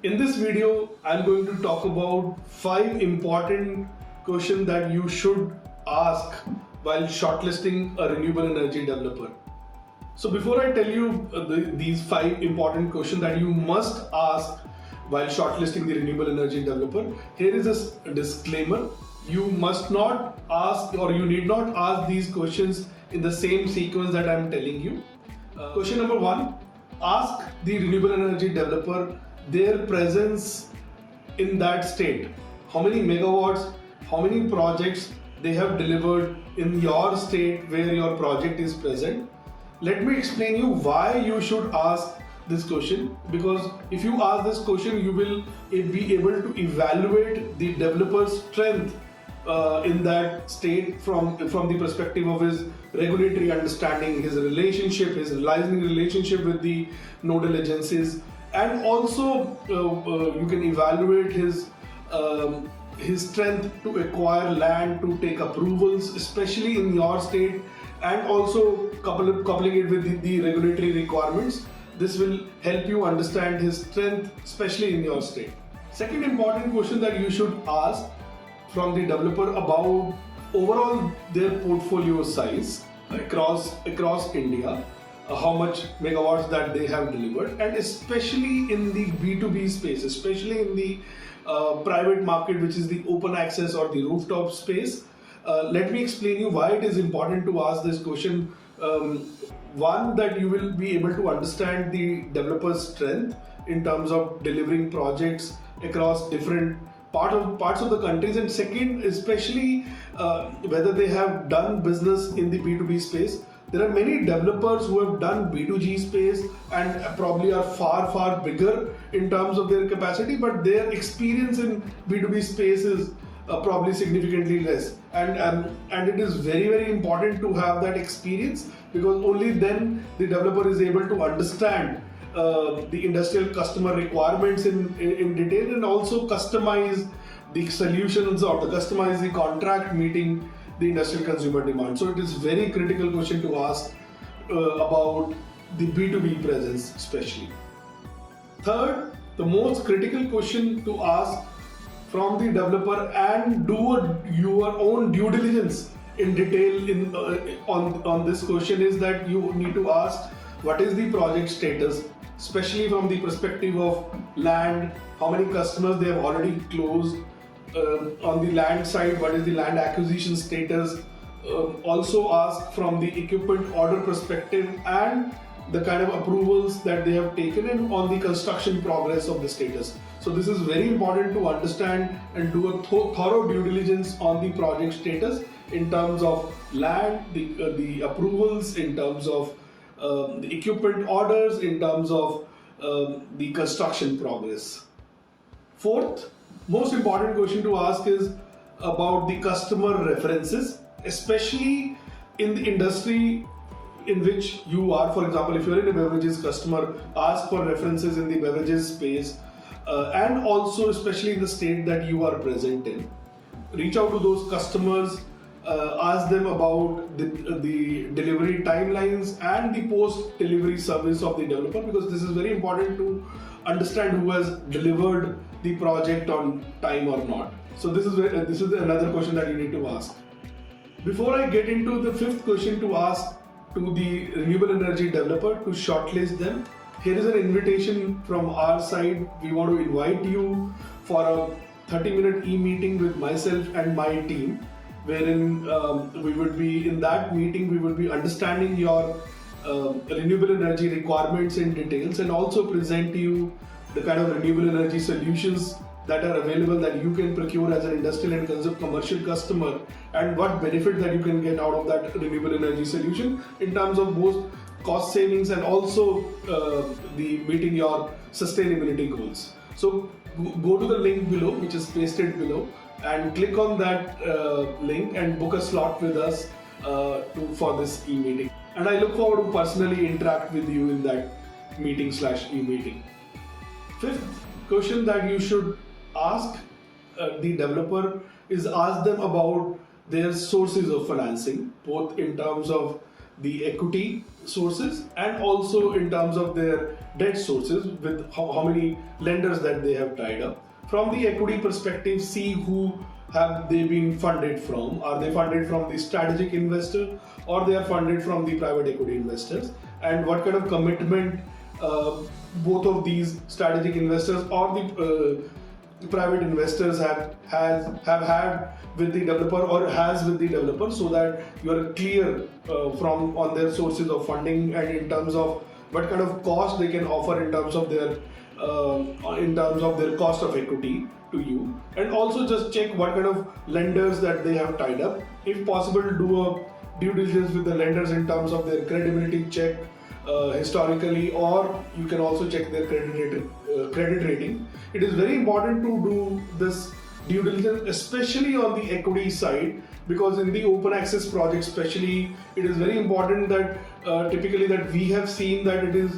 In this video, I'm going to talk about 5 important questions that you should ask while shortlisting a renewable energy developer. So before I tell you these 5 important questions that you must ask while shortlisting the renewable energy developer, here is a disclaimer. You must not ask, or you need not ask these questions in the same sequence that I'm telling you. Question number 1, ask the renewable energy developer their presence in that state. How many megawatts, how many projects they have delivered in your state where your project is present. Let me explain you why you should ask this question, because if you ask this question, you will be able to evaluate the developer's strength in that state from the perspective of his regulatory understanding, his relationship, his licensing relationship with the nodal agencies, and also you can evaluate his strength to acquire land, to take approvals, especially in your state, and also coupling it with the regulatory requirements. This will help you understand his strength, especially in your state. Second important question that you should ask from the developer about overall their portfolio size across India, how much megawatts that they have delivered, and especially in the B2B space, especially in the private market, which is the open access or the rooftop space. Let me explain you why it is important to ask this question. One, that you will be able to understand the developer's strength in terms of delivering projects across different parts of the countries, and second, especially whether they have done business in the B2B space. There are many developers who have done B2G space and probably are far bigger in terms of their capacity, but their experience in B2B space is probably significantly less, and it is very important to have that experience, because only then the developer is able to understand the industrial customer requirements in detail, and also customize the solutions or customize the contract meeting the industrial consumer demand. So it is very critical question to ask about the B2B presence especially. Third, the most critical question to ask from the developer, and do your own due diligence in detail on this question, is that you need to ask what is the project status, especially from the perspective of land, how many customers they have already closed. On the land side, what is the land acquisition status? Also ask from the equipment order perspective and the kind of approvals that they have taken, and on the construction progress of the status. So this is very important to understand and do a thorough due diligence on the project status in terms of land, the approvals, in terms of the equipment orders, in terms of the construction progress. Fourth, most important question to ask is about the customer references, especially in the industry in which you are. For example, if you are in a beverages customer, ask for references in the beverages space, and also especially in the state that you are present in. Reach out to those customers, ask them about the delivery timelines and the post-delivery service of the developer, because this is very important to understand who has delivered the project on time or not. So this is another question that you need to ask. Before I get into the fifth question to ask to the renewable energy developer to shortlist them, here is an invitation from our side. We want to invite you for a 30-minute e-meeting with myself and my team, wherein we would be in that meeting, we would be understanding your renewable energy requirements in details, and also present to you the kind of renewable energy solutions that are available that you can procure as an industrial and commercial customer, and what benefit that you can get out of that renewable energy solution in terms of both cost savings and also the meeting your sustainability goals. So go to the link below, which is pasted below, and click on that link and book a slot with us for this e-meeting. And I look forward to personally interact with you in that meeting/e-meeting. Fifth question that you should ask the developer is ask them about their sources of financing, both in terms of the equity sources and also in terms of their debt sources with how many lenders that they have tied up. From the equity perspective, see who have they been funded from. Are they funded from the strategic investor or they are funded from the private equity investors, and what kind of commitment both of these strategic investors or the private investors have had with the developer or has with the developer, so that you are clear from on their sources of funding and in terms of what kind of cost they can offer in terms of their cost of equity to you. And also just check what kind of lenders that they have tied up. If possible, do a due diligence with the lenders in terms of their credibility check historically, or you can also check their credit rating. It is very important to do this due diligence, especially on the equity side, because in the open access project especially, it is very important that typically that we have seen that it is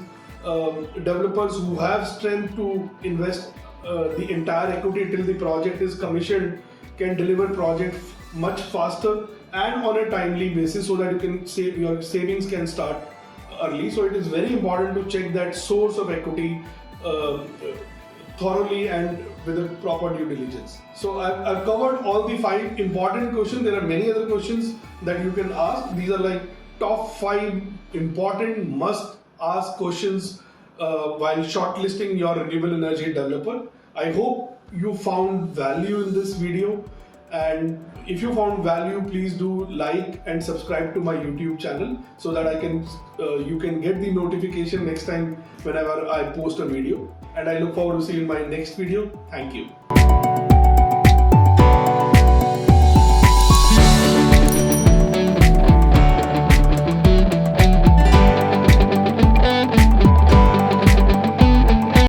developers who have strength to invest the entire equity till the project is commissioned can deliver project much faster and on a timely basis, so that you can save your savings can start early. So it is very important to check that source of equity thoroughly and with a proper due diligence. So I've covered all the 5 important questions. There are many other questions that you can ask. These are like top 5 important must ask questions while shortlisting your renewable energy developer. I hope you found value in this video, and if you found value, please do like and subscribe to my YouTube channel so that you can get the notification next time whenever I post a video. And I look forward to seeing you in my next video. Thank you.